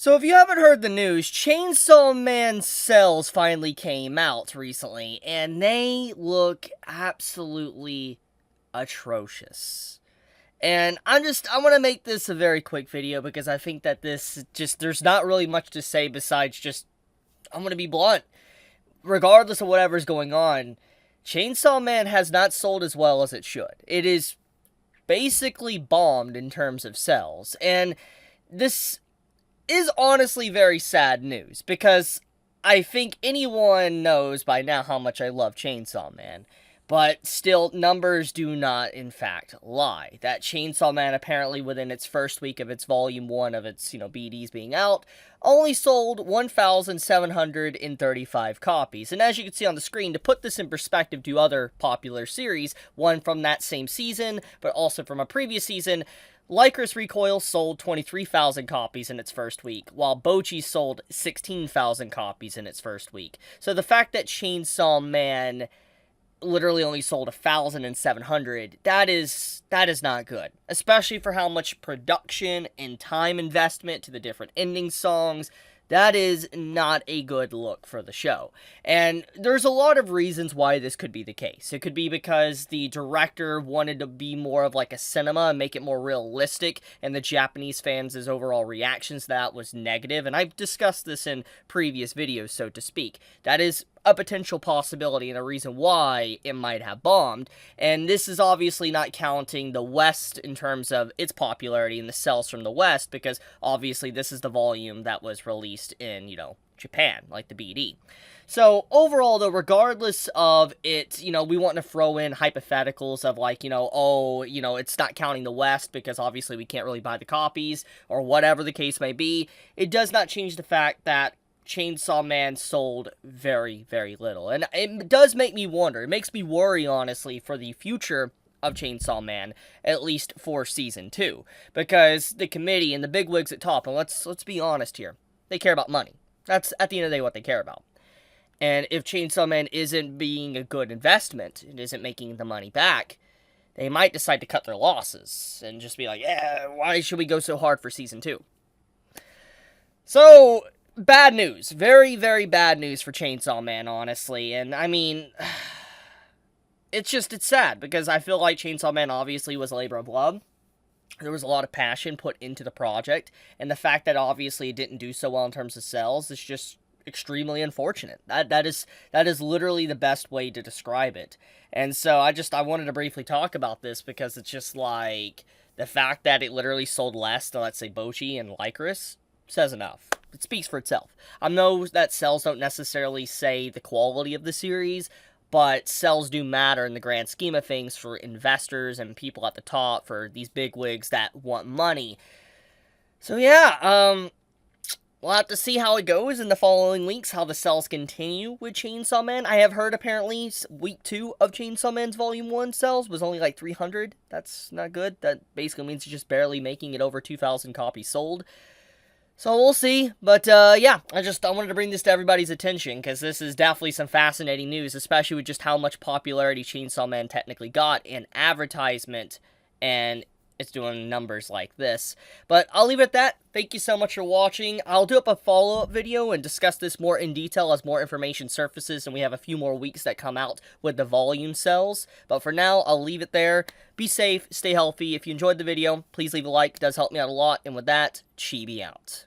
So if you haven't heard the news, Chainsaw Man cells finally came out recently, and they look absolutely atrocious. And I want to make this a very quick video because I think that there's not really much to say besides just, I'm going to be blunt. Regardless of whatever's going on, Chainsaw Man has not sold as well as it should. It is basically bombed in terms of sales, and this is honestly very sad news, because I think anyone knows by now how much I love Chainsaw Man. But still, numbers do not, in fact, lie. That Chainsaw Man, apparently within its first week of its Volume 1 of its, BDs being out, only sold 1,735 copies. And as you can see on the screen, to put this in perspective to other popular series, one from that same season, but also from a previous season, Lycoris Recoil sold 23,000 copies in its first week, while Bocchi sold 16,000 copies in its first week. So the fact that Chainsaw Man literally only sold 1,700, that is not good. Especially for how much production and time investment to the different ending songs. That is not a good look for the show. And there's a lot of reasons why this could be the case. It could be because the director wanted to be more of like a cinema and make it more realistic, and the Japanese fans' overall reactions to that was negative. And I've discussed this in previous videos, so to speak. That is a potential possibility and a reason why it might have bombed. And this is obviously not counting the West in terms of its popularity and the sales from the West, because obviously this is the volume that was released in, Japan, like the BD. So overall, though, regardless of it, we want to throw in hypotheticals of like, it's not counting the West because obviously we can't really buy the copies, or whatever the case may be, it does not change the fact that Chainsaw Man sold very, very little. And it does make me wonder. It makes me worry, honestly, for the future of Chainsaw Man, at least for Season 2. Because the committee and the bigwigs at top, and let's be honest here, they care about money. That's, at the end of the day, what they care about. And if Chainsaw Man isn't being a good investment, it isn't making the money back, they might decide to cut their losses and just be like, yeah, why should we go so hard for Season 2? So bad news. Very, very bad news for Chainsaw Man, honestly. And, I mean, it's sad, because I feel like Chainsaw Man obviously was a labor of love. There was a lot of passion put into the project, and the fact that obviously it didn't do so well in terms of sales is just extremely unfortunate. That is literally the best way to describe it. And so I wanted to briefly talk about this, because it's just like, the fact that it literally sold less than, let's say, Bocchi and Lycoris says enough. It speaks for itself. I know that sales don't necessarily say the quality of the series, but sales do matter in the grand scheme of things for investors and people at the top, for these bigwigs that want money. So yeah, we'll have to see how it goes in the following weeks, how the sales continue with Chainsaw Man. I have heard apparently week 2 of Chainsaw Man's Volume 1 sales was only like 300. That's not good. That basically means it's just barely making it over 2,000 copies sold. So we'll see, but yeah, I wanted to bring this to everybody's attention, because this is definitely some fascinating news, especially with just how much popularity Chainsaw Man technically got in advertisement, and it's doing numbers like this. But I'll leave it at that. Thank you so much for watching. I'll do up a follow-up video and discuss this more in detail as more information surfaces, and we have a few more weeks that come out with the volume sales. But for now, I'll leave it there. Be safe, stay healthy. If you enjoyed the video, please leave a like. It does help me out a lot. And with that, Chibi out.